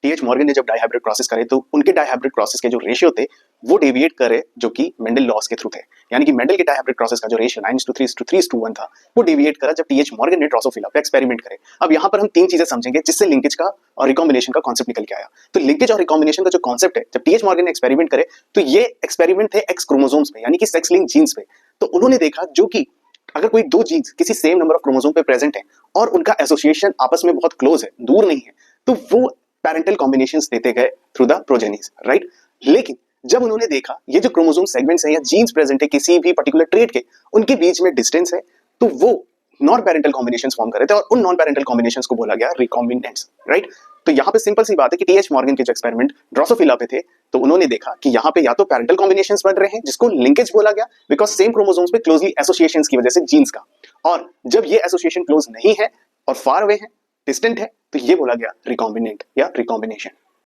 TH Morgan ने जब dihybrid crosses करे तो उनके डाइहाइब्रिड क्रॉसेस के जो रेशियो थे वो डेविएट करे जो कि मेंडल लॉस के थ्रू थे, यानी कि मेंडल के डाइहाइब्रिड क्रॉसेस का जो रेशियो 9:3:3:1 था वो डेविएट करा जब टीएच मॉर्गन ने ड्रोसोफिला पे एक्सपेरिमेंट करे। अब यहाँ पर हम तीन चीजें समझेंगे जिससे लिंकेज का और रिकॉम्बिनेशन का कॉन्सेप्ट निकल के आया। तो लिंकेज और रिकॉम्बिनेशन का जो कॉन्सेप्ट है, जब टीएच मॉर्गन ने एक्सपेरिमेंट करे तो ये एक्सपेरिमेंट थे एक्स क्रोमोसोम्स पे, यानी कि सेक्स लिंक जीन्स पे। तो उन्होंने देखा जो कि अगर कोई दो जीन्स किसी सेम नंबर ऑफ क्रोमोसोम पे प्रेजेंट है और उनका एसोसिएशन आपस में बहुत क्लोज है, दूर नहीं है, तो वो पैरेंटल कॉम्बिनेशंस देते गए थ्रू द प्रोजेनीज, राइट। लेकिन जब उन्होंने देखा ये जो क्रोमोसोम सेगमेंट्स हैं या जीन्स प्रेजेंट है किसी भी पर्टिकुलर ट्रेट के, उनके बीच में डिस्टेंस है, तो वो नॉन पैरेंटल कॉम्बिनेशंस फॉर्म कर रहे थे और उन नॉन पैरेंटल कॉम्बिनेशंस को बोला गया रिकॉम्बिनेंट्स, राइट। तो यहाँ पे सिंपल सी बात है कि टीएच मॉर्गन के जो एक्सपेरिमेंट ड्रोसोफिला पे थे, तो उन्होंने देखा कि यहाँ पे या तो पैरेंटल कॉम्बिनेशंस बन रहे हैं जिसको लिंकेज बोला गया बिकॉज सेम क्रोमोसोम्स पे क्लोजली एसोसिएशंस की वजह से जीन्स का, और जब ये एसोसिएशन क्लोज नहीं है और फार अवे है, डिस्टेंट है, तो ये बोला गया रिकॉम्बिनेंट या रिकॉम्बिनेशन।